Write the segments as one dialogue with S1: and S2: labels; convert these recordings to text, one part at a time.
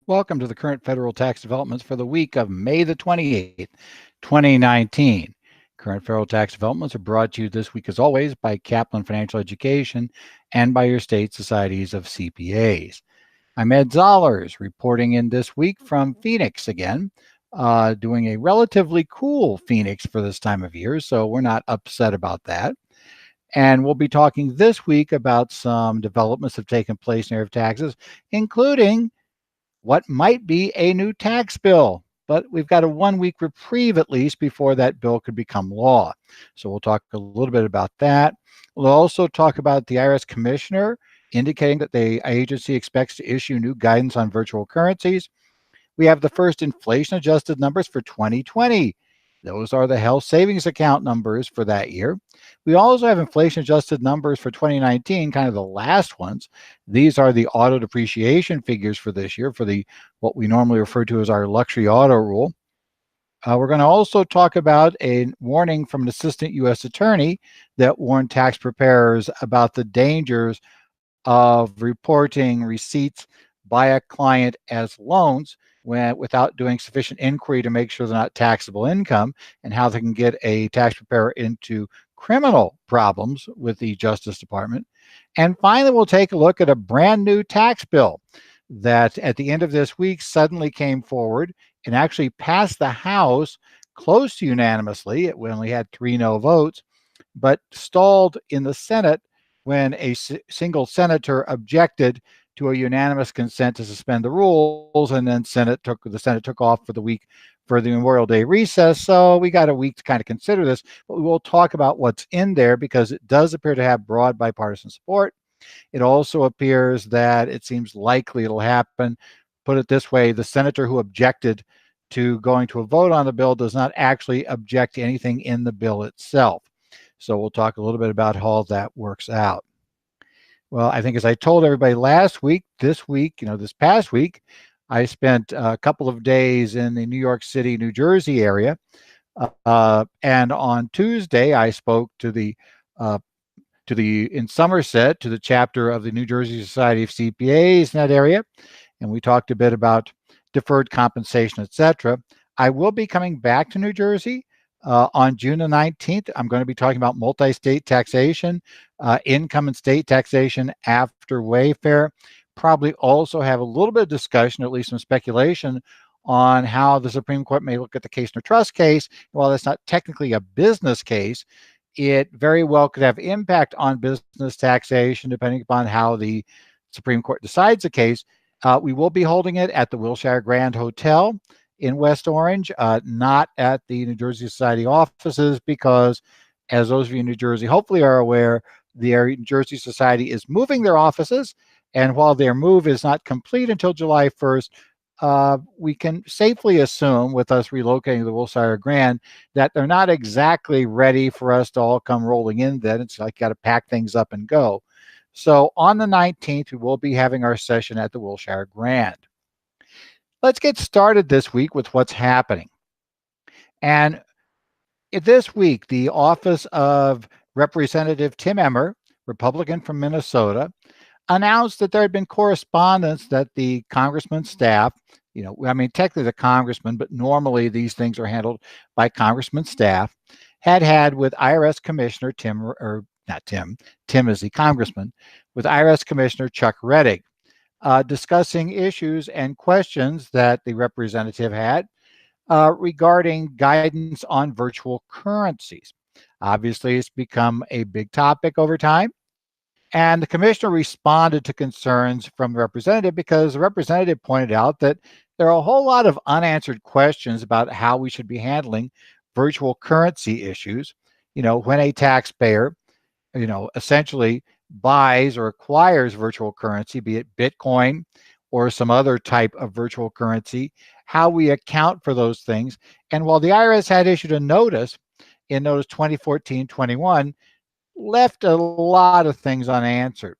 S1: Welcome to the current federal tax developments for the week of May the 28th, 2019. Current federal tax developments are brought to you this week, as always, by Kaplan Financial Education and by your state societies of CPAs. I'm Ed Zollers, reporting in this week from Phoenix again, doing a relatively cool Phoenix for this time of year, so we're not upset about that. And we'll be talking this week about some developments that have taken place in the area of taxes, including what might be a new tax bill. But we've got a 1 week reprieve at least before that bill could become law. So we'll talk a little bit about that. We'll also talk about the IRS Commissioner indicating that the agency expects to issue new guidance on virtual currencies. We have the first inflation adjusted numbers for 2020. Those are the health savings account numbers for that year. We also have inflation adjusted numbers for 2019, kind of the last ones. These are the auto depreciation figures for this year for the what we normally refer to as our luxury auto rule. We're going to also talk about a warning from an assistant U.S. attorney that warned tax preparers about the dangers of reporting receipts by a client as loans without doing sufficient inquiry to make sure they're not taxable income, and how they can get a tax preparer into criminal problems with the Justice Department. And finally, we'll take a look at a brand new tax bill that at the end of this week suddenly came forward and actually passed the House close to unanimously. It only had 3 no votes, but stalled in the Senate when a single senator objected to a unanimous consent to suspend the rules, and then the Senate took off for the week for the Memorial Day recess. So we got a week to kind of consider this, but we will talk about what's in there because it does appear to have broad bipartisan support. It also appears that it seems likely it'll happen. Put it this way, the senator who objected to going to a vote on the bill does not actually object to anything in the bill itself. So we'll talk a little bit about how that works out. Well, I think as I told everybody last week, this past week, I spent a couple of days in the New York City, New Jersey area. And on Tuesday, I spoke in Somerset to the chapter of the New Jersey Society of CPAs in that area. And we talked a bit about deferred compensation, etc. I will be coming back to New Jersey on June the 19th. I'm going to be talking about multi-state taxation, income and state taxation after Wayfair. Probably also have a little bit of discussion, at least some speculation, on how the Supreme Court may look at the Kastner Trust case. While that's not technically a business case, it very well could have impact on business taxation depending upon how the Supreme Court decides the case. We will be holding it at the Wilshire Grand Hotel in West Orange, not at the New Jersey Society offices, because as those of you in New Jersey hopefully are aware, the New Jersey Society is moving their offices, and while their move is not complete until July 1st, we can safely assume, with us relocating to the Wilshire Grand, that they're not exactly ready for us to all come rolling in then. It's like you got to pack things up and go. So on the 19th, we will be having our session at the Wilshire Grand. Let's get started this week with what's happening. And this week, the office of Representative Tim Emmer, Republican from Minnesota, announced that there had been correspondence that the congressman's staff, technically the congressman, but normally these things are handled by congressman staff, had with IRS Commissioner Tim is the congressman, with IRS Commissioner Chuck Rettig, discussing issues and questions that the representative had regarding guidance on virtual currencies. Obviously, it's become a big topic over time. And the commissioner responded to concerns from the representative because the representative pointed out that there are a whole lot of unanswered questions about how we should be handling virtual currency issues. When a taxpayer, essentially buys or acquires virtual currency, be it Bitcoin or some other type of virtual currency, how we account for those things. And while the IRS had issued a notice in Notice 2014-21, left a lot of things unanswered.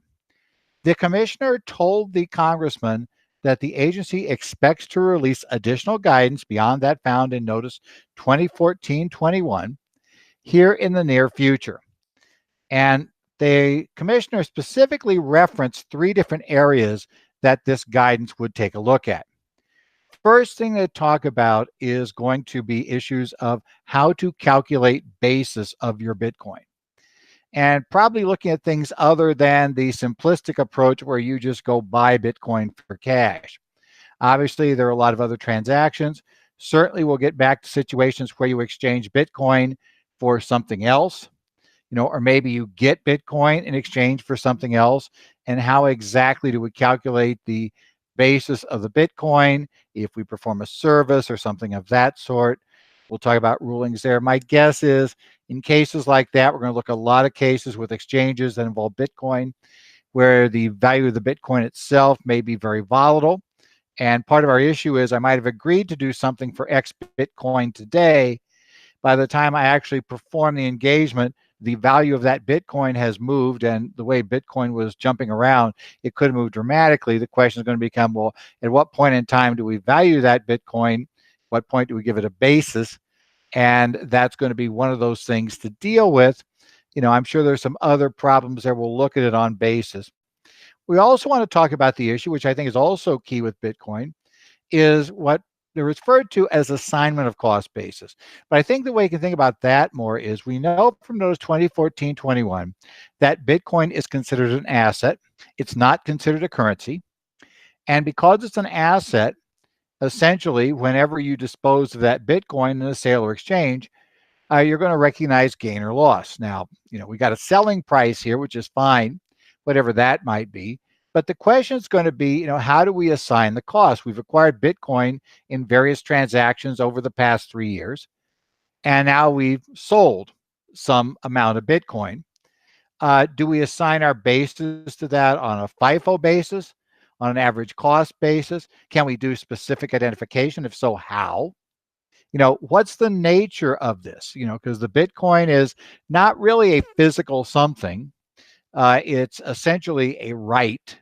S1: The commissioner told the congressman that the agency expects to release additional guidance beyond that found in Notice 2014-21 here in the near future. And the commissioner specifically referenced 3 different areas that this guidance would take a look at. first thing to talk about is going to be issues of how to calculate basis of your Bitcoin. And probably looking at things other than the simplistic approach where you just go buy Bitcoin for cash. Obviously, there are a lot of other transactions. Certainly, we'll get back to situations where you exchange Bitcoin for something else, or maybe you get Bitcoin in exchange for something else. And how exactly do we calculate the basis of the Bitcoin if we perform a service or something of that sort? We'll talk about rulings there. My guess is in cases like that, we're going to look at a lot of cases with exchanges that involve Bitcoin where the value of the Bitcoin itself may be very volatile. And part of our issue is I might have agreed to do something for X Bitcoin today. By the time I actually perform the engagement, the value of that Bitcoin has moved, and the way Bitcoin was jumping around, it could move dramatically. The question is going to become, well, at what point in time do we value that Bitcoin? What point do we give it a basis? And that's going to be one of those things to deal with. I'm sure there's some other problems there. We'll look at it on basis. We also want to talk about the issue, which I think is also key with Bitcoin, is what they're referred to as assignment of cost basis. But I think the way you can think about that more is we know from those 2014-21 that Bitcoin is considered an asset. It's not considered a currency. And because it's an asset, essentially, whenever you dispose of that Bitcoin in a sale or exchange, you're going to recognize gain or loss. Now, we got a selling price here, which is fine, whatever that might be. But the question is going to be, how do we assign the cost? We've acquired Bitcoin in various transactions over the past 3 years, and now we've sold some amount of Bitcoin. Do we assign our basis to that on a FIFO basis, on an average cost basis? Can we do specific identification? If so, how? What's the nature of this? Because the Bitcoin is not really a physical something. It's essentially a right.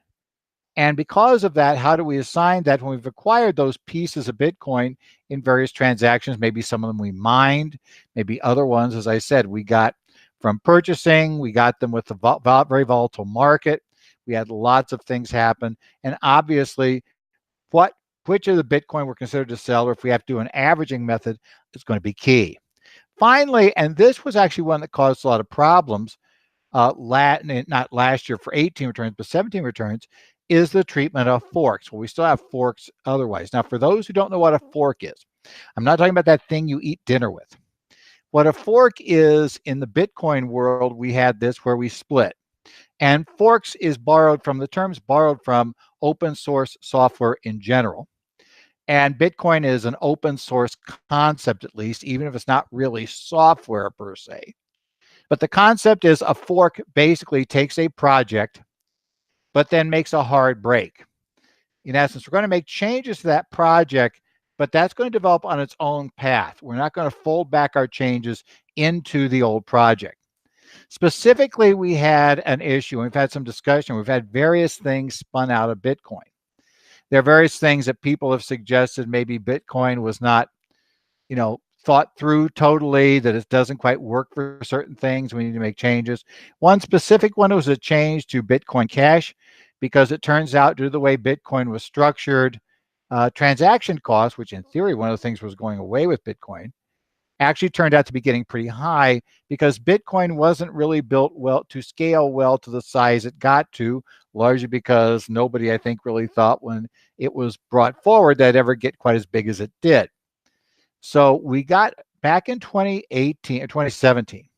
S1: And because of that, how do we assign that when we've acquired those pieces of Bitcoin in various transactions? Maybe some of them we mined, maybe other ones, as I said, we got from purchasing, we got them with the very volatile market. We had lots of things happen. And obviously, which of the Bitcoin we're considered to sell, or if we have to do an averaging method, is going to be key. Finally, and this was actually one that caused a lot of problems, not last year for 18 returns, but 17 returns, is the treatment of forks. Well, we still have forks otherwise. Now, for those who don't know what a fork is, I'm not talking about that thing you eat dinner with. What a fork is in the Bitcoin world, we had this where we split. And forks is borrowed from the terms borrowed from open source software in general. And Bitcoin is an open source concept, at least, even if it's not really software per se. But the concept is a fork basically takes a project, but then makes a hard break. In essence, we're going to make changes to that project, but that's going to develop on its own path. We're not going to fold back our changes into the old project. Specifically, we had an issue. We've had some discussion. We've had various things spun out of Bitcoin. There are various things that people have suggested maybe Bitcoin was not, thought through totally, that it doesn't quite work for certain things. We need to make changes. One specific one was a change to Bitcoin Cash, because it turns out, due to the way Bitcoin was structured, transaction costs, which in theory, one of the things was going away with Bitcoin, actually turned out to be getting pretty high because Bitcoin wasn't really built well to scale well to the size it got to, largely because nobody, I think, really thought when it was brought forward that it'd ever get quite as big as it did. So we got back in 2018 or 2017,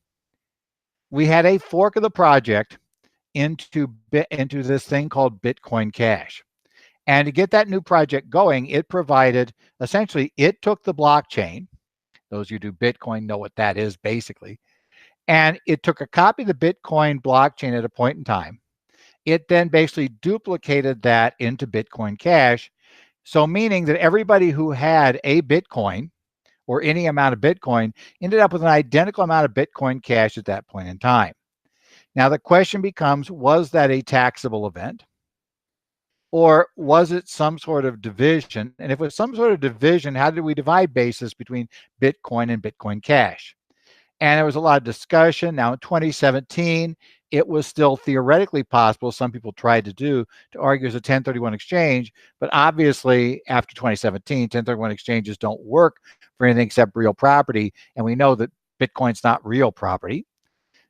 S1: we had a fork of the project into this thing called Bitcoin Cash. And to get that new project going, it provided, essentially, it took the blockchain. Those who do Bitcoin know what that is, basically. And it took a copy of the Bitcoin blockchain at a point in time. It then basically duplicated that into Bitcoin Cash. So meaning that everybody who had a Bitcoin or any amount of Bitcoin ended up with an identical amount of Bitcoin Cash at that point in time. Now the question becomes, was that a taxable event? Or was it some sort of division? And if it was some sort of division, how did we divide basis between Bitcoin and Bitcoin Cash? And there was a lot of discussion. Now in 2017, it was still theoretically possible, some people tried to do, to argue as a 1031 exchange, but obviously after 2017, 1031 exchanges don't work for anything except real property, and we know that Bitcoin's not real property.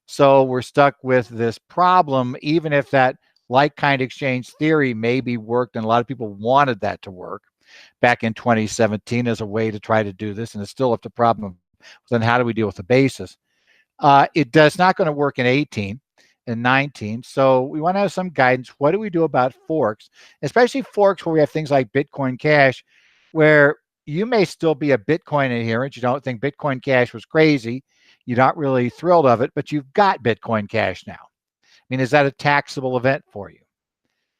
S1: So we're stuck with this problem, even if that like-kind exchange theory maybe worked, and a lot of people wanted that to work back in 2017 as a way to try to do this, and it's still left a problem. Then how do we deal with the basis? It does not going to work in 18 and 19. So we want to have some guidance. What do we do about forks, especially forks where we have things like Bitcoin Cash, where you may still be a Bitcoin adherent. You don't think Bitcoin Cash was crazy. You're not really thrilled of it, but you've got Bitcoin Cash now. I mean, is that a taxable event for you?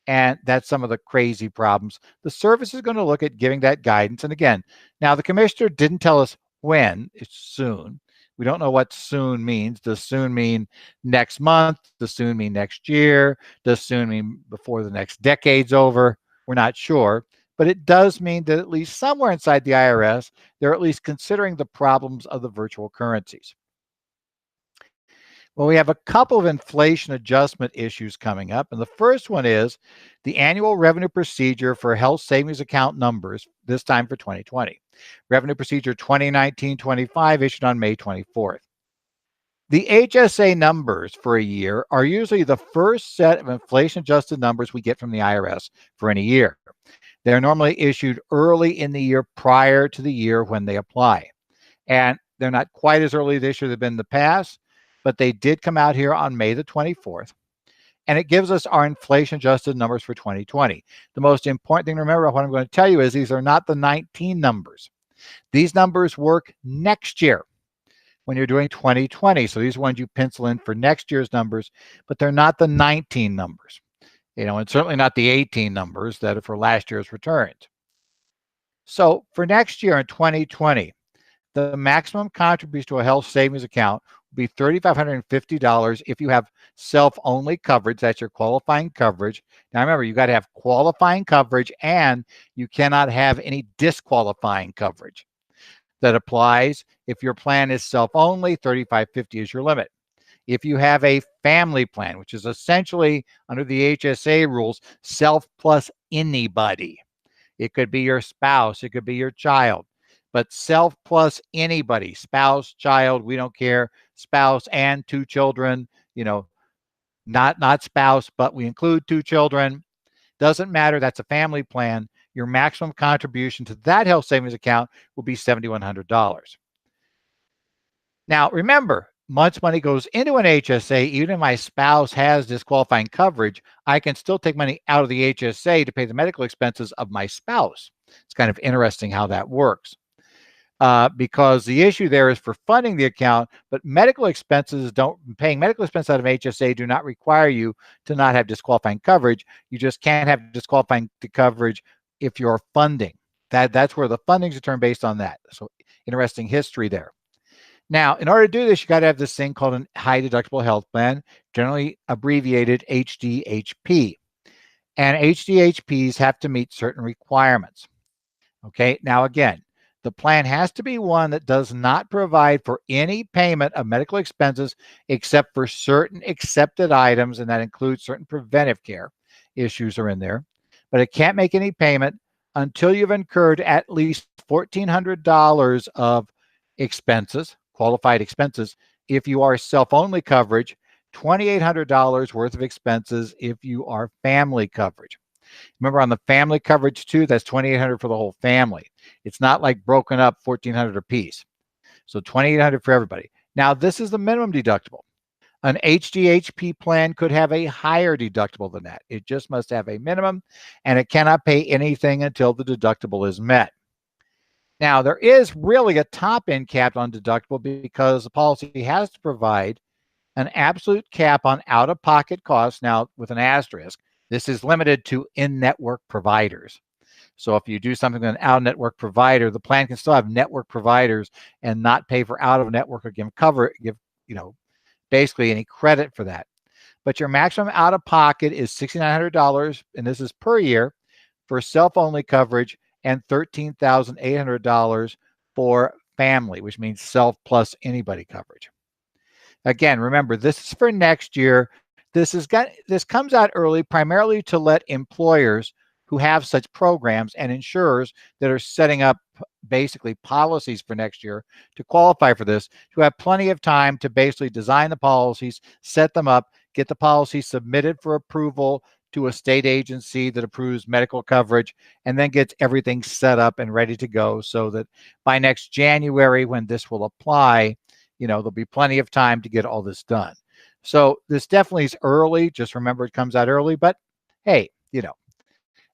S1: And that's some of the crazy problems. The service is going to look at giving that guidance. And again, now the commissioner didn't tell us when. It's soon. We don't know what soon means. Does soon mean next month? Does soon mean next year? Does soon mean before the next decade's over? We're not sure. But it does mean that at least somewhere inside the IRS, they're at least considering the problems of the virtual currencies. Well, we have a couple of inflation adjustment issues coming up. And the first one is the annual revenue procedure for health savings account numbers, this time for 2020. Revenue procedure 2019-25 issued on May 24th. The HSA numbers for a year are usually the first set of inflation adjusted numbers we get from the IRS for any year. They're normally issued early in the year prior to the year when they apply. And they're not quite as early this year as they've been in the past, but they did come out here on May the 24th. And it gives us our inflation adjusted numbers for 2020. The most important thing to remember about what I'm going to tell you is these are not the 19 numbers. These numbers work next year when you're doing 2020. So these are ones you pencil in for next year's numbers, but they're not the 19 numbers, and certainly not the 18 numbers that are for last year's returns. So for next year in 2020, the maximum contribution to a health savings account will be $3,550 if you have self-only coverage. That's your qualifying coverage. Now remember, you got to have qualifying coverage, and you cannot have any disqualifying coverage. That applies if your plan is self-only. $3,550 is your limit. If you have a family plan, which is essentially under the HSA rules, self plus anybody. It could be your spouse, it could be your child. But self plus anybody, spouse, child, we don't care, spouse and two children, not spouse, but we include two children. Doesn't matter, that's a family plan. Your maximum contribution to that health savings account will be $7,100. Now, remember, once money goes into an HSA, even if my spouse has disqualifying coverage, I can still take money out of the HSA to pay the medical expenses of my spouse. It's kind of interesting how that works. Because the issue there is for funding the account, but paying medical expenses out of HSA do not require you to not have disqualifying coverage. You just can't have disqualifying coverage if you're funding. That's where the funding is determined based on that. So interesting history there. Now, in order to do this, you got to have this thing called a high deductible health plan, generally abbreviated HDHP. And HDHPs have to meet certain requirements. Okay, now again, the plan has to be one that does not provide for any payment of medical expenses except for certain accepted items, and that includes certain preventive care issues are in there. But it can't make any payment until you've incurred at least $1,400 of expenses, qualified expenses, if you are self-only coverage, $2,800 worth of expenses if you are family coverage. Remember, on the family coverage too, that's $2,800 for the whole family. It's not like broken up $1,400 a piece. So $2,800 for everybody. Now, this is the minimum deductible. An HDHP plan could have a higher deductible than that. It just must have a minimum, and it cannot pay anything until the deductible is met. Now, there is really a top-end cap on deductible because the policy has to provide an absolute cap on out-of-pocket costs. Now, with an asterisk, this is limited to in-network providers. So if you do something with an out-of-network provider, the plan can still have network providers and not pay for out-of-network or give basically any credit for that. But your maximum out-of-pocket is $6,900, and this is per year for self-only coverage, and $13,800 for family, which means self plus anybody coverage. Again, remember, this is for next year. This comes out early primarily to let employers who have such programs and insurers that are setting up basically policies for next year to qualify for this, to have plenty of time to basically design the policies, set them up, get the policy submitted for approval to a state agency that approves medical coverage, and then gets everything set up and ready to go so that by next January, when this will apply, there'll be plenty of time to get all this done. So this definitely is early. Just remember it comes out early, but hey,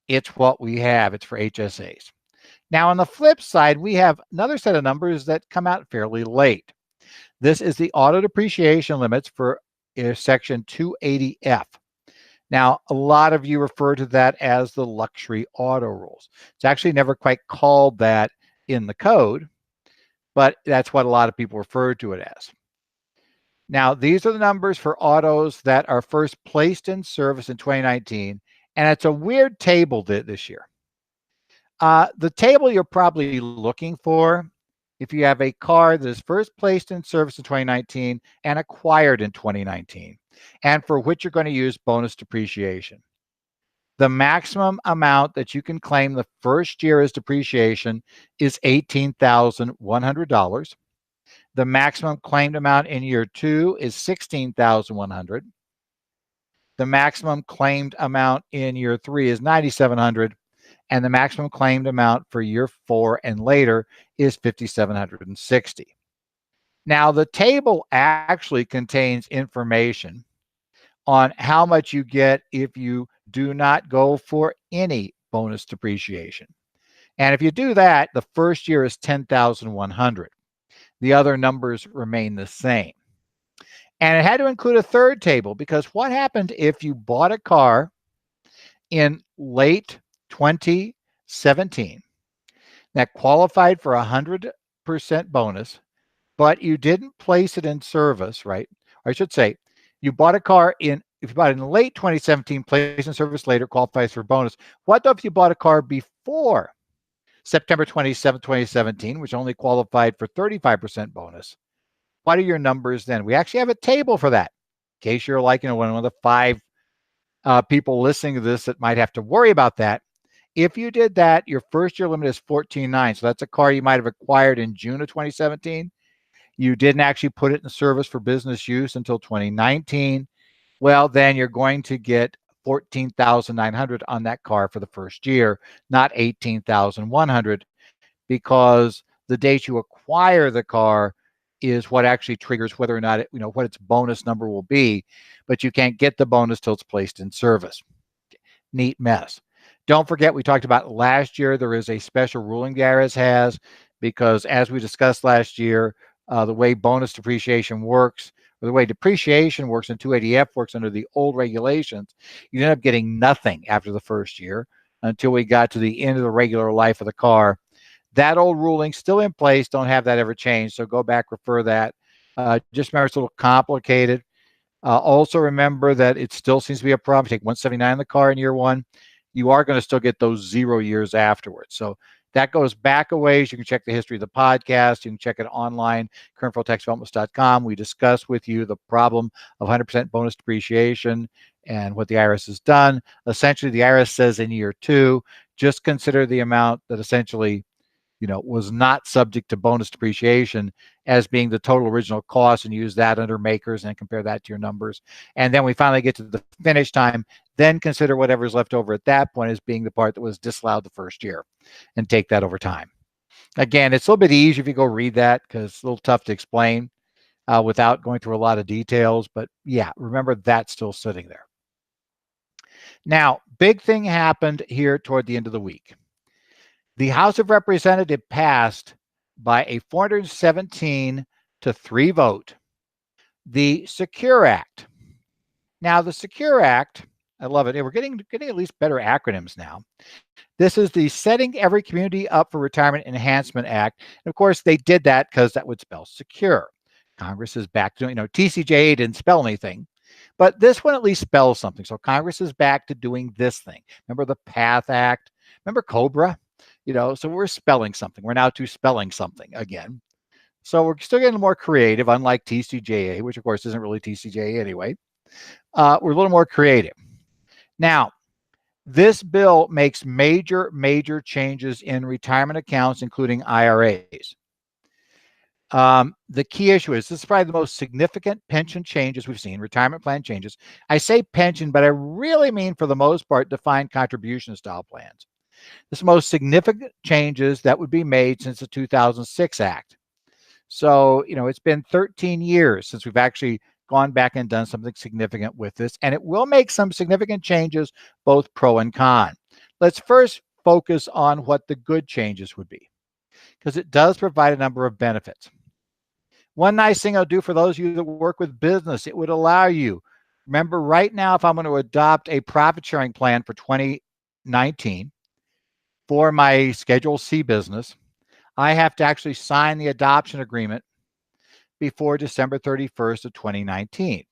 S1: it's what we have. It's for HSAs. Now, on the flip side, we have another set of numbers that come out fairly late. This is the auto depreciation limits for Section 280F. Now, a lot of you refer to that as the luxury auto rules. It's actually never quite called that in the code, but that's what a lot of people refer to it as. Now, these are the numbers for autos that are first placed in service in 2019, and it's a weird table this year. The table you're probably looking for if you have a car that is first placed in service in 2019 and acquired in 2019, and for which you're going to use bonus depreciation. The maximum amount that you can claim the first year as depreciation is $18,100. The maximum claimed amount in year 2 is $16,100. The maximum claimed amount in year 3 is $9,700. And the maximum claimed amount for year 4 and later is $5,760. Now, the table actually contains information on how much you get if you do not go for any bonus depreciation. And if you do that, the first year is $10,100. The other numbers remain the same. And it had to include a third table because what happened if you bought a car in late 2017 that qualified for 100% bonus, but you didn't place it in service, right? Or I should say, you bought a car if you bought it in late 2017, placed in service later, qualifies for bonus. What if you bought a car before September 27, 2017, which only qualified for 35% bonus? What are your numbers then? We actually have a table for that. In case you're like, one of the 5 people listening to this that might have to worry about that. If you did that, your first year limit is $14,900. So that's a car you might have acquired in June of 2017. You didn't actually put it in service for business use until 2019. Well, then you're going to get $14,900 on that car for the first year, not $18,100, because the date you acquire the car is what actually triggers whether or not what its bonus number will be, but you can't get the bonus till it's placed in service. Neat mess. Don't forget, we talked about last year, there is a special ruling the IRS has because as we discussed last year, the way bonus depreciation works, or the way depreciation works in 280F works under the old regulations, you end up getting nothing after the first year until we got to the end of the regular life of the car. That old ruling still in place. Don't have that ever changed. So go back, refer that. Just remember it's a little complicated. Also remember that it still seems to be a problem. Take 179 in the car in year 1. You are going to still get those 0 years afterwards. So that goes back a ways. You can check the history of the podcast. You can check it online, currentfederaltaxdevelopments.com. We discuss with you the problem of 100% bonus depreciation and what the IRS has done. Essentially, the IRS says in year 2, just consider the amount that essentially was not subject to bonus depreciation as being the total original cost and use that under makers and compare that to your numbers. And then we finally get to the finish time, then consider whatever's left over at that point as being the part that was disallowed the first year and take that over time. Again, it's a little bit easier if you go read that because it's a little tough to explain without going through a lot of details. But yeah, remember that's still sitting there. Now, big thing happened here toward the end of the week. The House of Representatives passed by a 417-3 vote the Secure Act. Now, the Secure Act, I love it. We're getting at least better acronyms now. This is the Setting Every Community Up for Retirement Enhancement Act. And of course, they did that because that would spell secure. Congress is back to, TCJA didn't spell anything, but this one at least spells something. So Congress is back to doing this thing. Remember the PATH Act? Remember COBRA? So we're spelling something. We're now to spelling something again. So we're still getting more creative, unlike TCJA, which of course isn't really TCJA anyway. We're a little more creative. Now, this bill makes major changes in retirement accounts, including IRAs. The key issue is this is probably the most significant pension changes we've seen, retirement plan changes. I say pension, but I really mean, for the most part, defined contribution style plans. This is the most significant changes that would be made since the 2006 Act. So, it's been 13 years since we've actually gone back and done something significant with this, and it will make some significant changes, both pro and con. Let's first focus on what the good changes would be, because it does provide a number of benefits. One nice thing I'll do for those of you that work with business, it would allow you, remember right now, if I'm going to adopt a profit sharing plan for 2019 for my Schedule C business, I have to actually sign the adoption agreement before December 31st of 2019.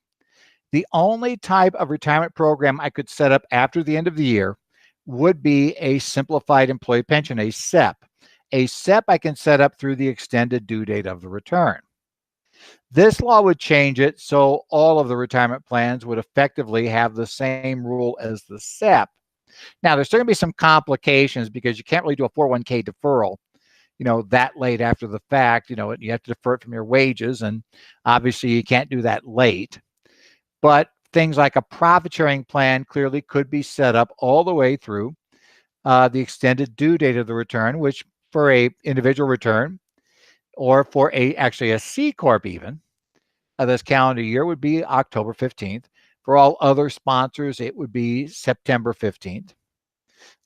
S1: The only type of retirement program I could set up after the end of the year would be a simplified employee pension, a SEP. A SEP I can set up through the extended due date of the return. This law would change it so all of the retirement plans would effectively have the same rule as the SEP. Now, there's still going to be some complications because you can't really do a 401k deferral, that late after the fact. You have to defer it from your wages, and obviously you can't do that late. But things like a profit sharing plan clearly could be set up all the way through the extended due date of the return, which for a individual return or for actually a C Corp even, this calendar year would be October 15th. For all other sponsors, it would be September 15th.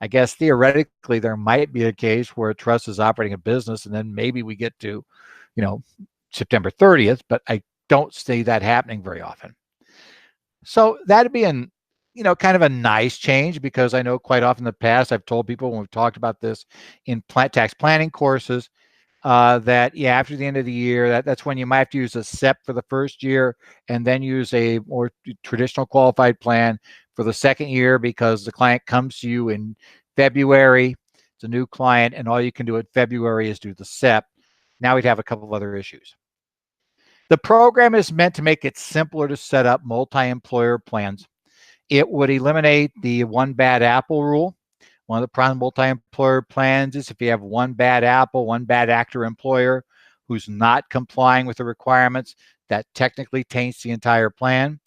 S1: I guess theoretically, there might be a case where a trust is operating a business and then maybe we get to, September 30th, but I don't see that happening very often. So that'd be kind of a nice change, because I know quite often in the past, I've told people when we've talked about this in tax planning courses, that after the end of the year, that's when you might have to use a SEP for the first year and then use a more traditional qualified plan for the second year, because the client comes to you in February. It's a new client, and all you can do in February is do the SEP. Now we'd have a couple of other issues. The program is meant to make it simpler to set up multi-employer plans. It would eliminate the one bad apple rule. One of the problems with multi-employer plans is if you have one bad apple, one bad actor employer who's not complying with the requirements, that technically taints the entire plan.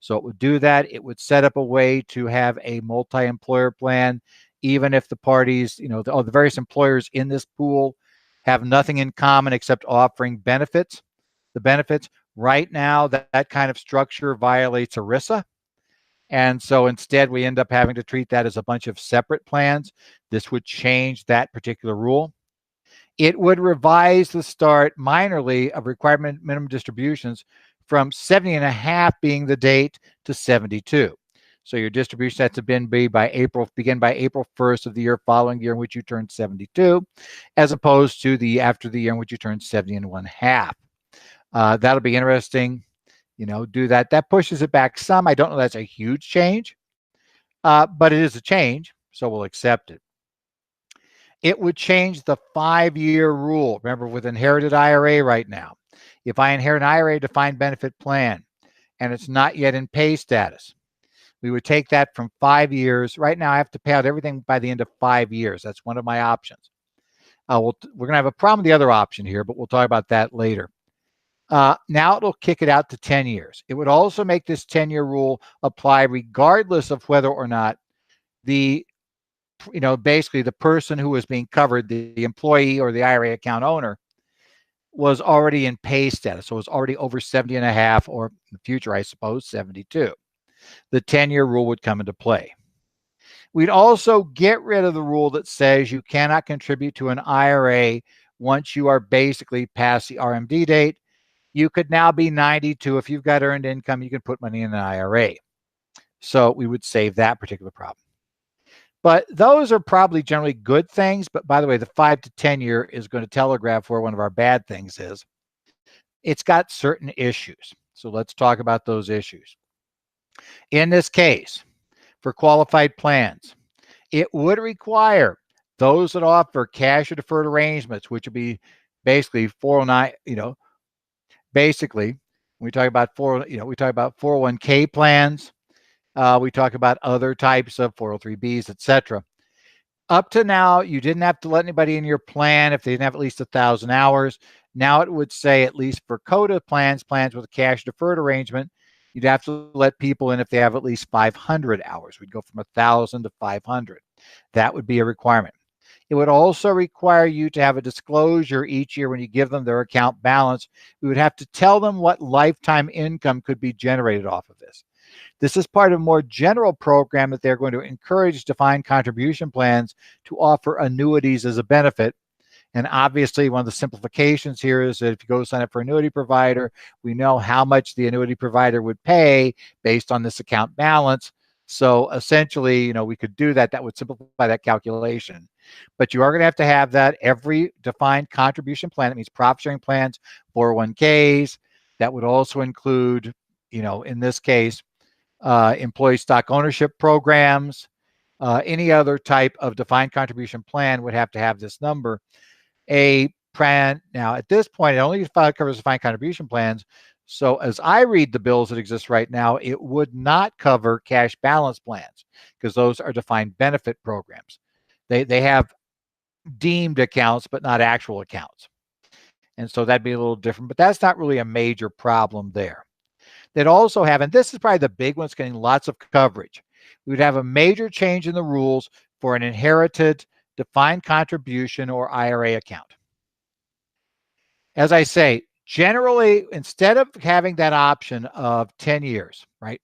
S1: So it would do that. It would set up a way to have a multi-employer plan, even if the parties, the various employers in this pool have nothing in common except offering benefits. The benefits right now, that kind of structure violates ERISA. And so instead, we end up having to treat that as a bunch of separate plans. This would change that particular rule. It would revise the start minorly of requirement minimum distributions from 70.5 being the date to 72. So your distribution has to begin by April 1st of the year following the year in which you turn 72, as opposed to after the year in which you turn 70.5. That'll be interesting. Do that. That pushes it back some. I don't know that's a huge change, but it is a change, so we'll accept it. It would change the 5-year rule. Remember, with inherited IRA right now, if I inherit an IRA defined benefit plan and it's not yet in pay status, we would take that from 5 years. Right now, I have to pay out everything by the end of 5 years. That's one of my options. We're going to have a problem with the other option here, but we'll talk about that later. Now it'll kick it out to 10 years. It would also make this 10-year rule apply regardless of whether or not basically the person who was being covered, the employee or the IRA account owner, was already in pay status. So it was already over 70.5, or in the future, I suppose, 72. The 10-year rule would come into play. We'd also get rid of the rule that says you cannot contribute to an IRA once you are basically past the RMD date. You could now be 92. If you've got earned income, you can put money in an IRA. So we would save that particular problem. But those are probably generally good things. But by the way, the 5 to 10 year is going to telegraph where one of our bad things is. It's got certain issues. So let's talk about those issues. In this case, for qualified plans, it would require those that offer cash or deferred arrangements, which would be basically 409, basically We talk about we talk about 401k plans. We talk about other types of 403bs, etc. Up to now, you didn't have to let anybody in your plan if they didn't have at least 1,000 hours. Now it would say, at least for CODA plans, plans with a cash deferred arrangement, you'd have to let people in if they have at least 500 hours. We'd go from 1,000 to 500. That would be a requirement. It would also require you to have a disclosure each year when you give them their account balance. We would have to tell them what lifetime income could be generated off of this. This is part of a more general program that they're going to encourage defined contribution plans to offer annuities as a benefit. And obviously, one of the simplifications here is that if you go sign up for an annuity provider, we know how much the annuity provider would pay based on this account balance. So essentially, we could do that. That would simplify that calculation. But you are going to have that every defined contribution plan. That means profit sharing plans, 401ks. That would also include, in this case, employee stock ownership programs. Any other type of defined contribution plan would have to have this number. A plan, now at this point, it only covers defined contribution plans. So as I read the bills that exist right now, it would not cover cash balance plans because those are defined benefit programs. They have deemed accounts, but not actual accounts. And so that'd be a little different, but that's not really a major problem there. They'd also have, and this is probably the big one, it's getting lots of coverage. We would have a major change in the rules for an inherited defined contribution or IRA account. As I say, generally, instead of having that option of 10 years, right?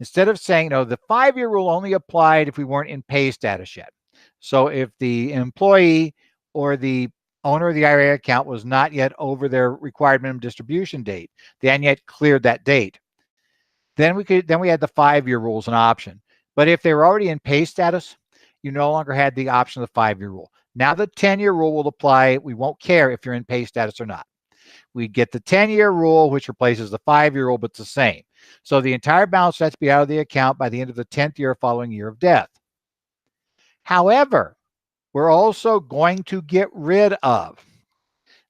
S1: Instead of saying, the 5-year rule only applied if we weren't in pay status yet. So if the employee or the owner of the IRA account was not yet over their required minimum distribution date, they hadn't yet cleared that date, then we had the 5-year rule as an option. But if they were already in pay status, you no longer had the option of the 5-year rule. Now the 10-year rule will apply. We won't care if you're in pay status or not. We get the 10-year rule, which replaces the 5-year rule, but it's the same. So the entire balance has to be out of the account by the end of the 10th year following year of death. However, we're also going to get rid of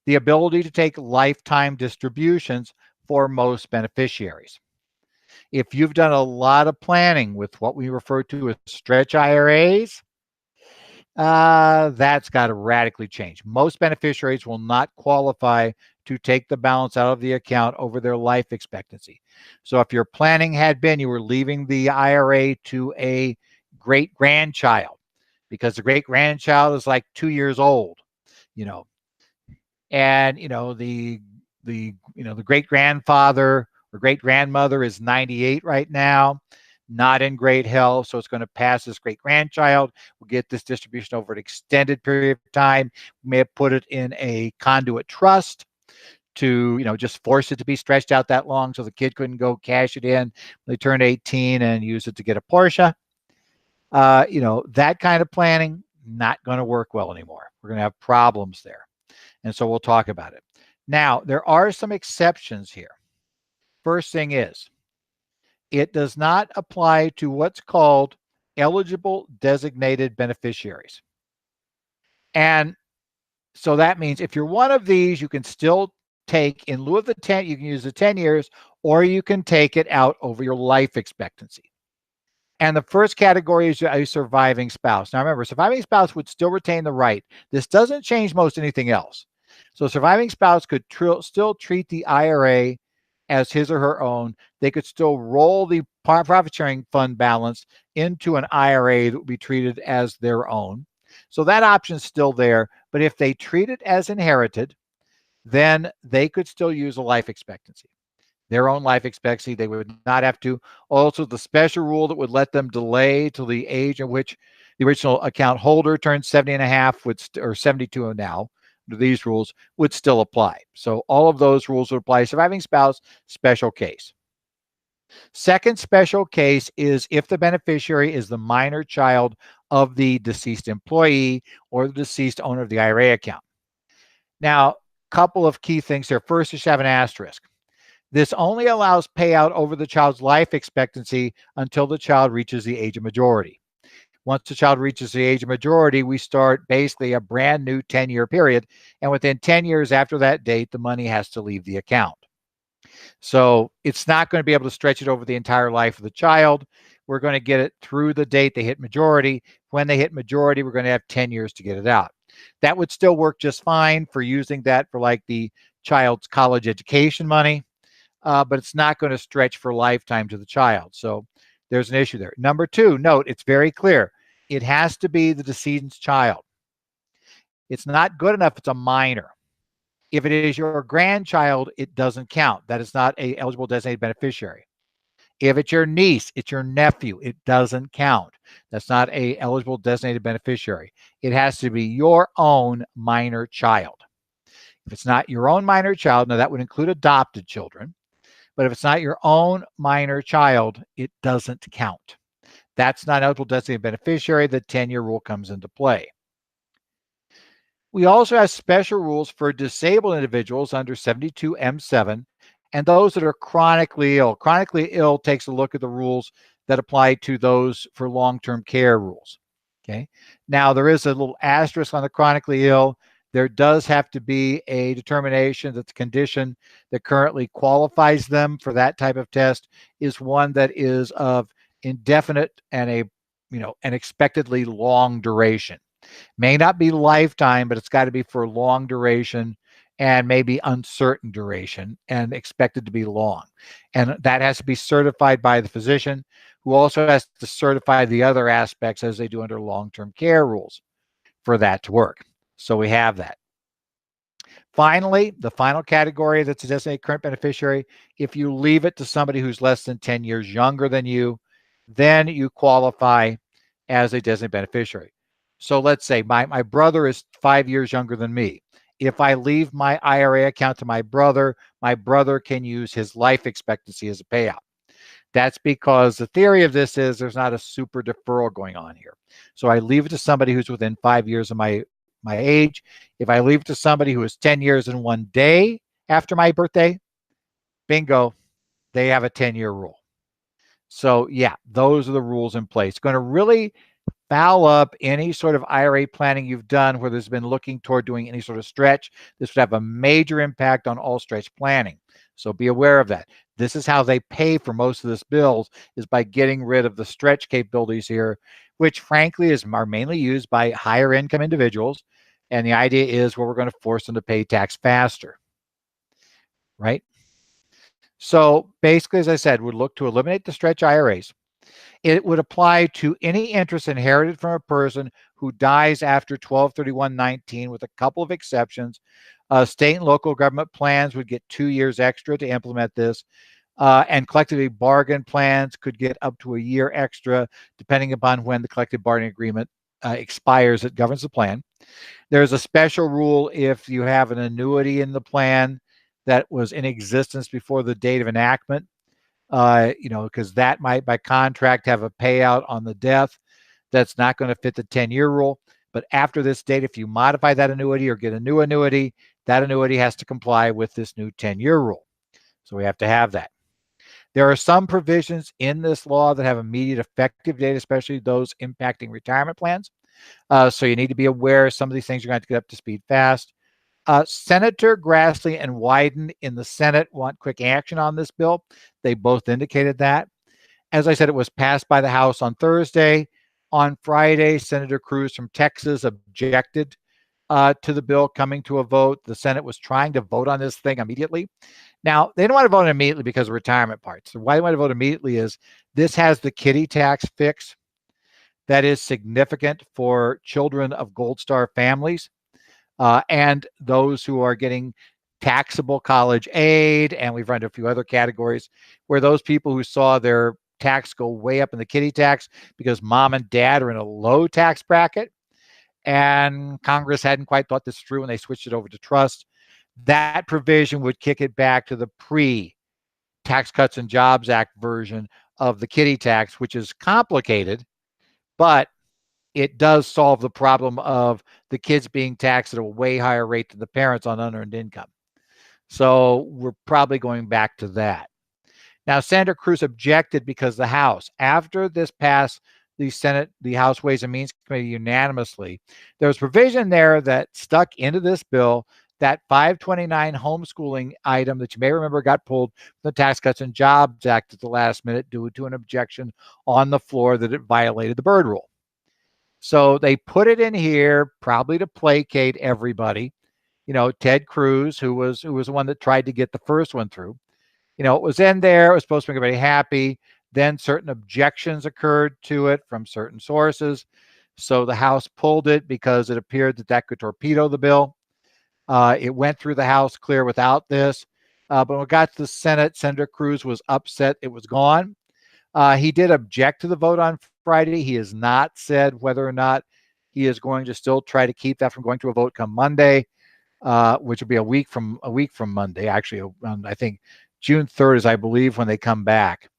S1: the ability to take lifetime distributions for most beneficiaries. If you've done a lot of planning with what we refer to as stretch IRAs, that's got to radically change. Most beneficiaries will not qualify to take the balance out of the account over their life expectancy. So if your planning had been you were leaving the IRA to a great-grandchild, because the great-grandchild is like 2 years old, and the great-grandfather or great-grandmother is 98 right now, not in great health, so it's going to pass this great-grandchild. We'll get this distribution over an extended period of time. We may have put it in a conduit trust to, just force it to be stretched out that long so the kid couldn't go cash it in when they turned 18 and use it to get a Porsche. That kind of planning, not going to work well anymore. We're going to have problems there. And so we'll talk about it. Now, there are some exceptions here. First thing is, it does not apply to what's called eligible designated beneficiaries. And so that means if you're one of these, you can still take, in lieu of the 10, you can use the 10 years, or you can take it out over your life expectancy. And the first category is a surviving spouse. Now remember, surviving spouse would still retain the right. This doesn't change most anything else. So surviving spouse could still treat the IRA as his or her own. They could still roll the profit sharing fund balance into an IRA that would be treated as their own. So that option is still there. But if they treat it as inherited, then they could still use a life expectancy. Their own life expectancy, they would not have to. Also, the special rule that would let them delay till the age at which the original account holder turns 70 and a half, or 72 now, these rules would still apply. So all of those rules would apply. Surviving spouse, special case. Second special case is if the beneficiary is the minor child of the deceased employee or the deceased owner of the IRA account. Now, a couple of key things here. First, you should have an asterisk. This only allows payout over the child's life expectancy until the child reaches the age of majority. Once the child reaches the age of majority, we start basically a brand new 10-year period. And within 10 years after that date, the money has to leave the account. So it's not going to be able to stretch it over the entire life of the child. We're going to get it through the date they hit majority. When they hit majority, we're going to have 10 years to get it out. That would still work just fine for using that for like the child's college education money, but it's not going to stretch for lifetime to the child. So there's an issue there. Number two, note, it's very clear. It has to be the decedent's child. It's not good enough if it's a minor. If it is your grandchild, it doesn't count. That is not an eligible designated beneficiary. If it's your niece, it's your nephew, it doesn't count. That's not an eligible designated beneficiary. It has to be your own minor child. If it's not your own minor child, now that would include adopted children, but if it's not your own minor child, it doesn't count. That's not eligible designated beneficiary. The 10-year rule comes into play. We also have special rules for disabled individuals under 72M7 and those that are chronically ill. Chronically ill takes a look at the rules that apply to those for long-term care rules. Okay. Now, there is a little asterisk on the chronically ill. There does have to be a determination that the condition that currently qualifies them for that type of test is one that is of indefinite and an expectedly long duration. May not be lifetime, but it's got to be for a long duration and maybe uncertain duration and expected to be long. And that has to be certified by the physician, who also has to certify the other aspects as they do under long-term care rules for that to work. So we have that. Finally, the final category that's a designated current beneficiary, if you leave it to somebody who's less than 10 years younger than you, then you qualify as a designated beneficiary. So let's say my brother is 5 years younger than me. If I leave my IRA account to my brother can use his life expectancy as a payout. That's because the theory of this is there's not a super deferral going on here. So I leave it to somebody who's within 5 years of my age. If I leave it to somebody who is 10 years and 1 day after my birthday, bingo, they have a 10-year rule. So yeah, those are the rules in place. It's going to really foul up any sort of IRA planning you've done where there's been looking toward doing any sort of stretch. This would have a major impact on all stretch planning. So be aware of that. This is how they pay for most of this bills, is by getting rid of the stretch capabilities here, which frankly are mainly used by higher income individuals. And the idea is, well, we're going to force them to pay tax faster, right? So basically, as I said, we'd look to eliminate the stretch IRAs. It would apply to any interest inherited from a person who dies after 12/31/19, with a couple of exceptions. State and local government plans would get 2 years extra to implement this, and collectively bargained plans could get up to a year extra, depending upon when the collective bargaining agreement expires that governs the plan. There's a special rule if you have an annuity in the plan that was in existence before the date of enactment. Because that might by contract have a payout on the death that's not going to fit the 10-year rule. But after this date, if you modify that annuity or get a new annuity, that annuity has to comply with this new 10-year rule. So we have to have that. There are some provisions in this law that have immediate effective date, especially those impacting retirement plans. So you need to be aware some of these things you're going to have to get up to speed fast. Senator Grassley and Wyden in the Senate want quick action on this bill. They both indicated that. As I said, it was passed by the House on Thursday. On Friday, Senator Cruz from Texas objected to the bill coming to a vote. The Senate was trying to vote on this thing immediately. Now, they don't want to vote immediately because of retirement parts. So why they want to vote immediately is this has the kiddie tax fix that is significant for children of Gold Star families. And those who are getting taxable college aid, and we've run into a few other categories where those people who saw their tax go way up in the kiddie tax because mom and dad are in a low tax bracket, and Congress hadn't quite thought this through when they switched it over to trust. That provision would kick it back to the pre-Tax Cuts and Jobs Act version of the kiddie tax, which is complicated, but it does solve the problem of the kids being taxed at a way higher rate than the parents on unearned income. So we're probably going back to that. Now, Senator Cruz objected because the House, after this passed the House Ways and Means Committee unanimously, there was provision there that stuck into this bill that 529 homeschooling item that you may remember got pulled from the Tax Cuts and Jobs Act at the last minute due to an objection on the floor that it violated the Byrd Rule. So they put it in here probably to placate everybody. Ted Cruz, who was the one that tried to get the first one through. It was in there. It was supposed to make everybody happy. Then certain objections occurred to it from certain sources. So the House pulled it because it appeared that could torpedo the bill. It went through the House clear without this. But when it got to the Senate, Senator Cruz was upset it was gone. He did object to the vote on Friday. He has not said whether or not he is going to still try to keep that from going to a vote come Monday, which will be a week from Monday. Actually, I think June 3rd is, I believe, when they come back,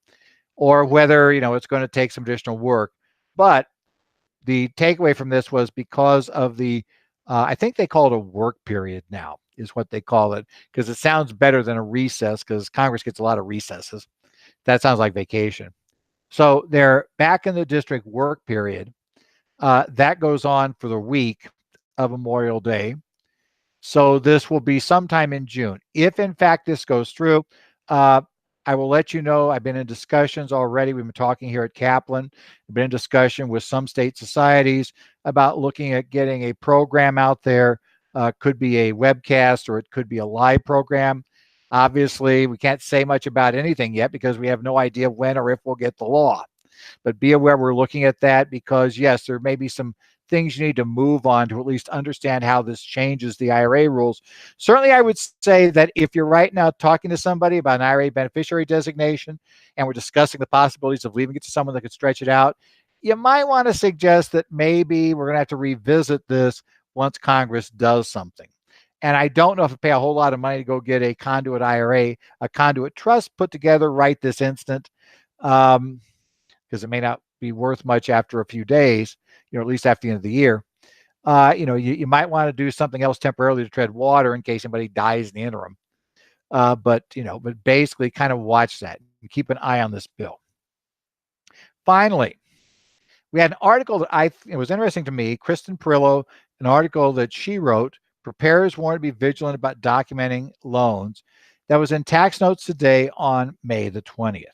S1: or whether it's going to take some additional work. But the takeaway from this was because of the, I think they call it a work period now, is what they call it, because it sounds better than a recess, because Congress gets a lot of recesses. That sounds like vacation. So they're back in the district work period. That goes on for the week of Memorial Day. So this will be sometime in June. If in fact this goes through, I will let you know. I've been in discussions already. We've been talking here at Kaplan. We've been in discussion with some state societies about looking at getting a program out there. Could be a webcast or it could be a live program. Obviously, we can't say much about anything yet because we have no idea when or if we'll get the law. But be aware we're looking at that because, yes, there may be some things you need to move on to at least understand how this changes the IRA rules. Certainly, I would say that if you're right now talking to somebody about an IRA beneficiary designation and we're discussing the possibilities of leaving it to someone that could stretch it out, you might want to suggest that maybe we're going to have to revisit this once Congress does something. And I don't know if it pay a whole lot of money to go get a conduit IRA, a conduit trust put together right this instant, because it may not be worth much after a few days, at least after the end of the year. You might want to do something else temporarily to tread water in case somebody dies in the interim. But basically kind of watch that and keep an eye on this bill. Finally, we had an article that it was interesting to me, Kristen Perillo, an article that she wrote, Preparers Warn to be Vigilant About Documenting Loans, that was in Tax Notes Today on May the 20th.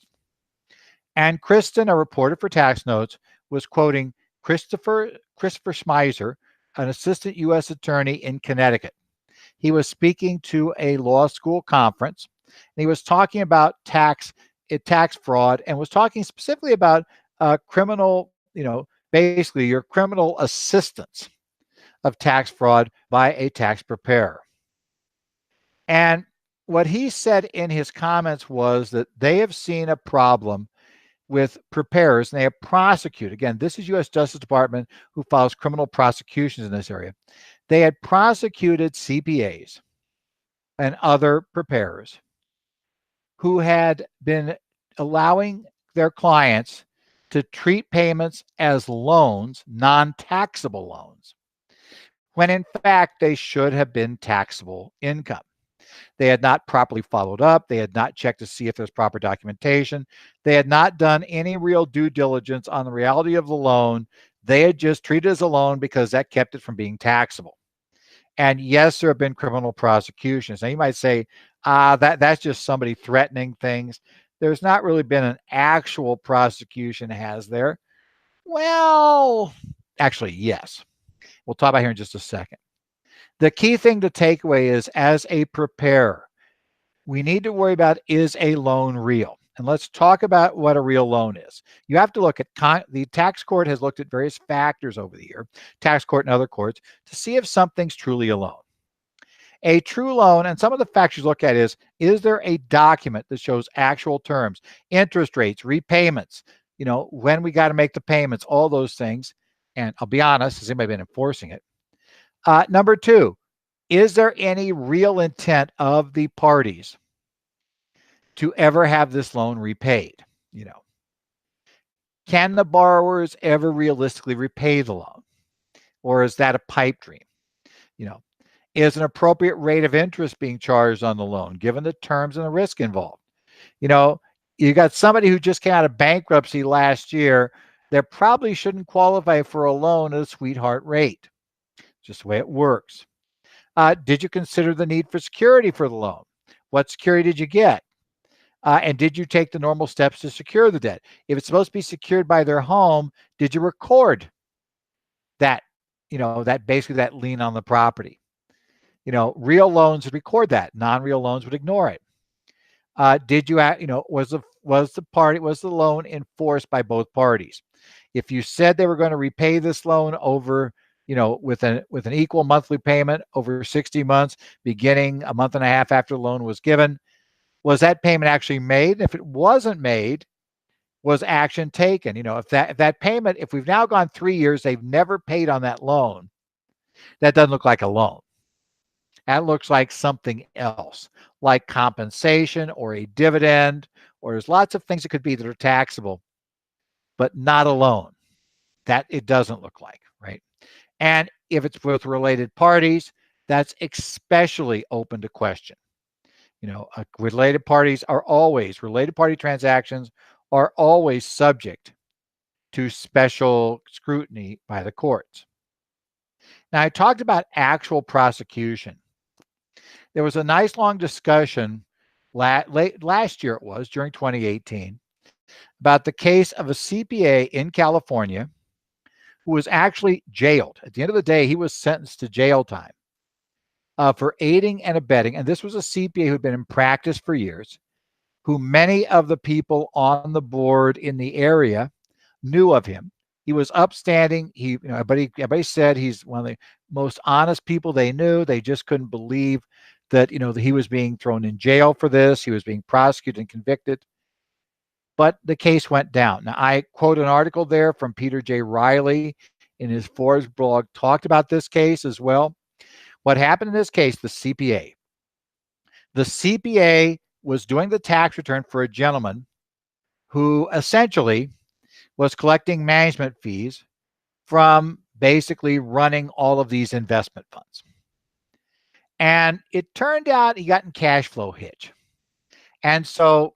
S1: And Kristen, a reporter for Tax Notes, was quoting Christopher Schmeiser, an assistant U.S. attorney in Connecticut. He was speaking to a law school conference, and he was talking about tax fraud and was talking specifically about criminal, basically your criminal assistance of tax fraud by a tax preparer. And what he said in his comments was that they have seen a problem with preparers, and they have prosecuted. Again, this is U.S. Justice Department who files criminal prosecutions in this area. They had prosecuted CPAs and other preparers who had been allowing their clients to treat payments as loans, non-taxable loans, when in fact they should have been taxable income. They had not properly followed up. They had not checked to see if there's proper documentation. They had not done any real due diligence on the reality of the loan. They had just treated it as a loan because that kept it from being taxable. And yes, there have been criminal prosecutions. Now you might say, that's just somebody threatening things. There's not really been an actual prosecution, has there? Well, actually, yes. We'll talk about here in just a second. The key thing to take away is, as a preparer, we need to worry about, is a loan real? And let's talk about what a real loan is. You have to look at, the tax court has looked at various factors over the year, tax court and other courts, to see if something's truly a loan. A true loan, and some of the factors look at is there a document that shows actual terms, interest rates, repayments, when we got to make the payments, all those things. And I'll be honest, has anybody been enforcing it? Number two, is there any real intent of the parties to ever have this loan repaid? Can the borrowers ever realistically repay the loan? Or is that a pipe dream? Is an appropriate rate of interest being charged on the loan, given the terms and the risk involved? You got somebody who just came out of bankruptcy last year that probably shouldn't qualify for a loan at a sweetheart rate. Just the way it works. Did you consider the need for security for the loan? What security did you get? And did you take the normal steps to secure the debt? If it's supposed to be secured by their home, did you record that, that basically that lien on the property? Real loans would record that. Non-real loans would ignore it. Did you, was the loan enforced by both parties? If you said they were going to repay this loan over, with an equal monthly payment over 60 months, beginning a month and a half after the loan was given, was that payment actually made? If it wasn't made, was action taken? If that payment, if we've now gone 3 years, they've never paid on that loan, that doesn't look like a loan. That looks like something else, like compensation or a dividend, or there's lots of things it could be that are taxable, but not a loan. That it doesn't look like, right? And if it's with related parties, that's especially open to question. Related party transactions are always subject to special scrutiny by the courts. Now, I talked about actual prosecution. There was a nice long discussion last year, it was during 2018, about the case of a CPA in California who was actually jailed. At the end of the day, he was sentenced to jail time for aiding and abetting. And this was a CPA who had been in practice for years, who many of the people on the board in the area knew of him. He was upstanding. Everybody said he's one of the most honest people they knew. They just couldn't believe that, that he was being thrown in jail for this. He was being prosecuted and convicted. But the case went down. Now, I quote an article there from Peter J. Riley in his Forbes blog, talked about this case as well. What happened in this case, the CPA was doing the tax return for a gentleman who essentially was collecting management fees from basically running all of these investment funds. And it turned out he got in cash flow hitch. And so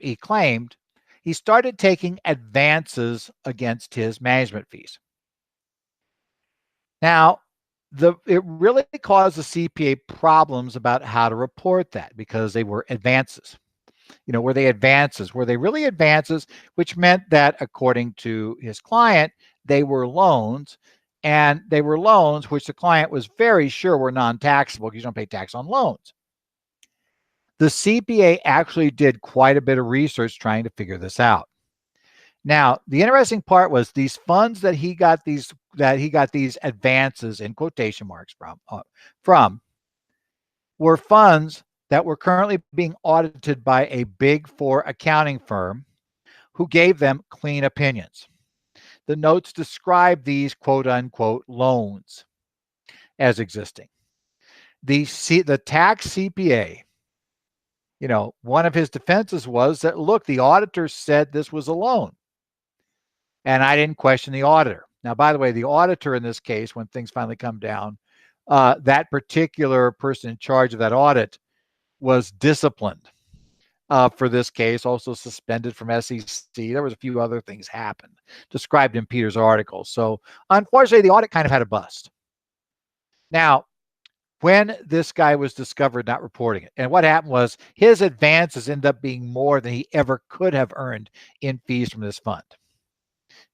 S1: he claimed he started taking advances against his management fees. Now, it really caused the CPA problems about how to report that, because they were advances. Were they advances? Were they really advances? Which meant that, according to his client, they were loans, and they were loans which the client was very sure were non-taxable, because you don't pay tax on loans. The CPA actually did quite a bit of research trying to figure this out. Now, the interesting part was these funds that he got these advances in quotation marks from were funds that were currently being audited by a Big Four accounting firm who gave them clean opinions. The notes describe these quote unquote loans as existing. The tax CPA, one of his defenses was that, look, the auditor said this was a loan, and I didn't question the auditor. Now, by the way, the auditor in this case, when things finally come down, that particular person in charge of that audit was disciplined for this case, also suspended from SEC. There was a few other things happened described in Peter's article. So unfortunately, the audit kind of had a bust. Now, when this guy was discovered not reporting it, and what happened was his advances ended up being more than he ever could have earned in fees from this fund.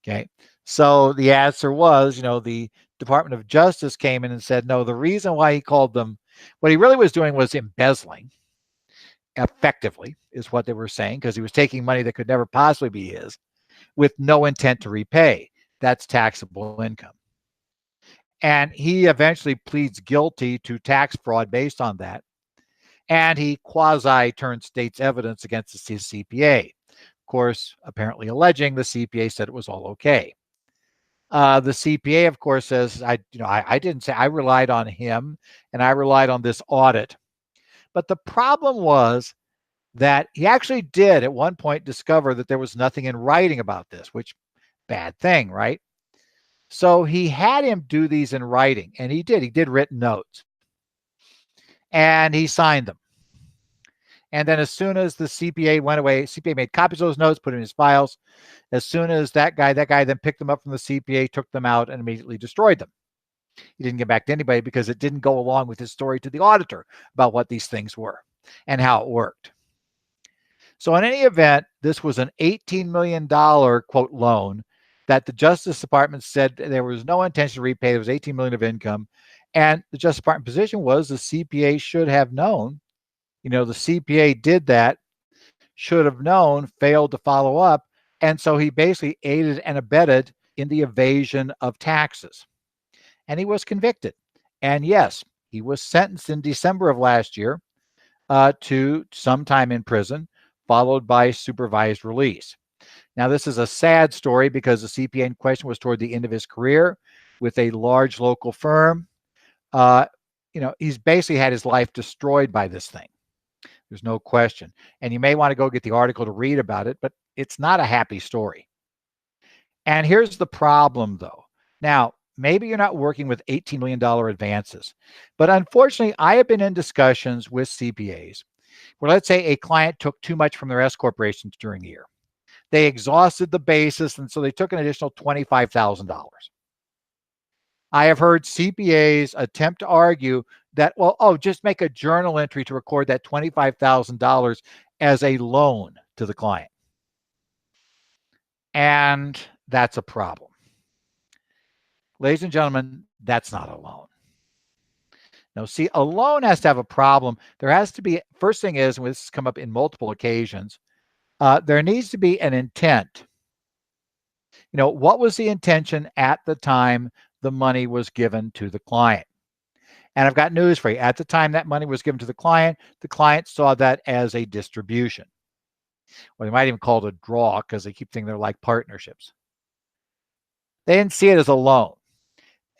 S1: Okay, so the answer was, the Department of Justice came in and said, no, the reason why he called them, what he really was doing was embezzling, effectively, is what they were saying, because he was taking money that could never possibly be his with no intent to repay. That's taxable income. And he eventually pleads guilty to tax fraud based on that. And he quasi-turned state's evidence against his CPA. Of course, apparently alleging the CPA said it was all okay. The CPA, of course, says, I didn't say, I relied on him and I relied on this audit. But the problem was that he actually did at one point discover that there was nothing in writing about this, which, bad thing, right? So he had him do these in writing, and he did written notes, and he signed them. And then as soon as the CPA went away, CPA made copies of those notes, put them in his files. As soon as that guy then picked them up from the CPA, took them out, and immediately destroyed them. He didn't get back to anybody because it didn't go along with his story to the auditor about what these things were and how it worked. So in any event, this was an $18 million, quote, loan that the Justice Department said there was no intention to repay. There was $18 million of income. And the Justice Department position was the CPA should have known. The CPA did that, should have known, failed to follow up. And so he basically aided and abetted in the evasion of taxes. And he was convicted. And yes, he was sentenced in December of last year to some time in prison, followed by supervised release. Now, this is a sad story because the CPA in question was toward the end of his career with a large local firm. He's basically had his life destroyed by this thing. There's no question. And you may want to go get the article to read about it, but it's not a happy story. And here's the problem, though. Now, maybe you're not working with $18 million advances, but unfortunately, I have been in discussions with CPAs where, let's say, a client took too much from their S corporations during the year. They exhausted the basis, and so they took an additional $25,000. I have heard CPAs attempt to argue that, just make a journal entry to record that $25,000 as a loan to the client. And that's a problem. Ladies and gentlemen, that's not a loan. Now, see, a loan has to have a problem. There has to be, first thing is, and this has come up in multiple occasions, there needs to be an intent. What was the intention at the time the money was given to the client? And I've got news for you. At the time that money was given to the client saw that as a distribution. Well, they might even call it a draw because they keep thinking they're like partnerships. They didn't see it as a loan.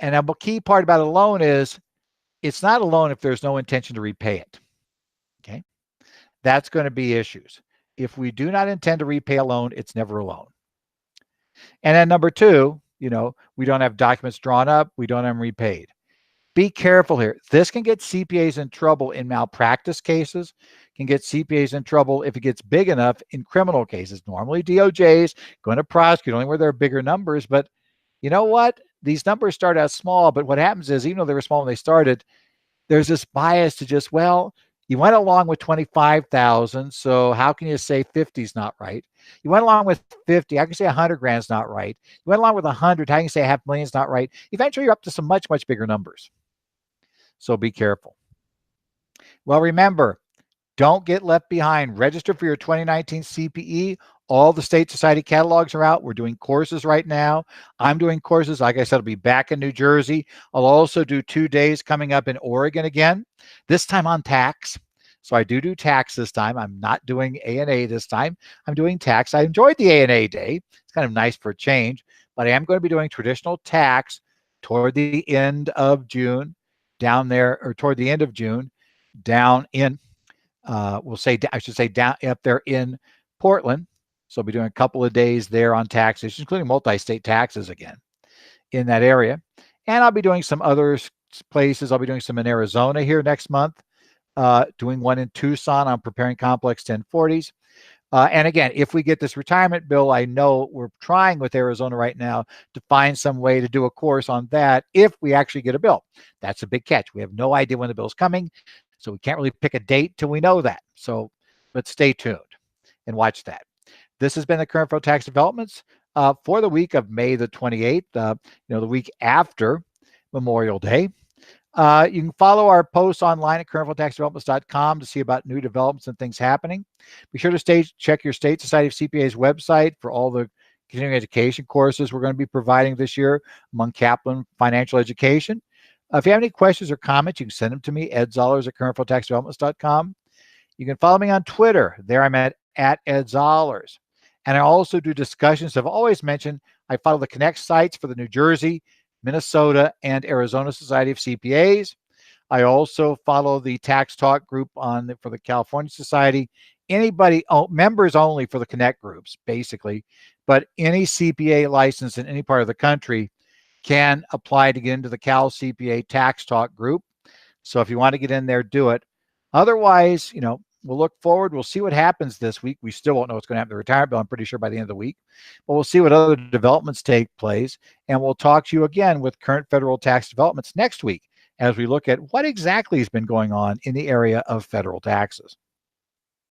S1: And a key part about a loan is it's not a loan if there's no intention to repay it. Okay? That's going to be issues. If we do not intend to repay a loan, it's never a loan. And then number two, we don't have documents drawn up. We don't have them repaid. Be careful here. This can get CPAs in trouble in malpractice cases, can get CPAs in trouble if it gets big enough in criminal cases. Normally, DOJ is going to prosecute only where there are bigger numbers. But you know what? These numbers start out small. But what happens is, even though they were small when they started, there's this bias to just, you went along with 25,000. So how can you say 50 is not right? You went along with 50. I can say 100 grand is not right. You went along with 100. How can you say $500,000 is not right? Eventually, you're up to some much, much bigger numbers. So be careful. Well, remember, don't get left behind. Register for your 2019 CPE. All the state society catalogs are out. We're doing courses right now. I'm doing courses. Like I said, I'll be back in New Jersey. I'll also do 2 days coming up in Oregon again, this time on tax. So I do tax this time. I'm not doing A&A this time. I'm doing tax. I enjoyed the A&A day. It's kind of nice for a change, but I am going to be doing traditional tax toward the end of June down there, or toward the end of June down in, down up there in Portland. So I'll be doing a couple of days there on taxes, including multi-state taxes again in that area. And I'll be doing some other places. I'll be doing some in Arizona here next month, doing one in Tucson on preparing complex 1040s. And again, if we get this retirement bill, I know we're trying with Arizona right now to find some way to do a course on that if we actually get a bill. That's a big catch. We have no idea when the bill's coming, so we can't really pick a date till we know that. So, but stay tuned and watch that. This has been the Current Federal Tax Developments for the week of May the 28th, the week after Memorial Day. You can follow our posts online at currentfederaltaxdevelopments.com to see about new developments and things happening. Be sure to check your State Society of CPAs website for all the continuing education courses we're going to be providing this year among Kaplan Financial Education. If you have any questions or comments, you can send them to me, Ed Zollers at currentfederaltaxdevelopments.com. You can follow me on Twitter. There I'm at Ed Zollers. And I also do discussions. I've always mentioned I follow the Connect sites for the New Jersey, Minnesota, and Arizona Society of CPAs. I also follow the Tax Talk group for the California Society. Anybody, members only for the Connect groups, basically. But any CPA license in any part of the country can apply to get into the Cal CPA Tax Talk group. So if you want to get in there, do it. Otherwise, we'll look forward. We'll see what happens this week. We still won't know what's going to happen to the retirement bill, I'm pretty sure, by the end of the week. But we'll see what other developments take place. And we'll talk to you again with current federal tax developments next week as we look at what exactly has been going on in the area of federal taxes.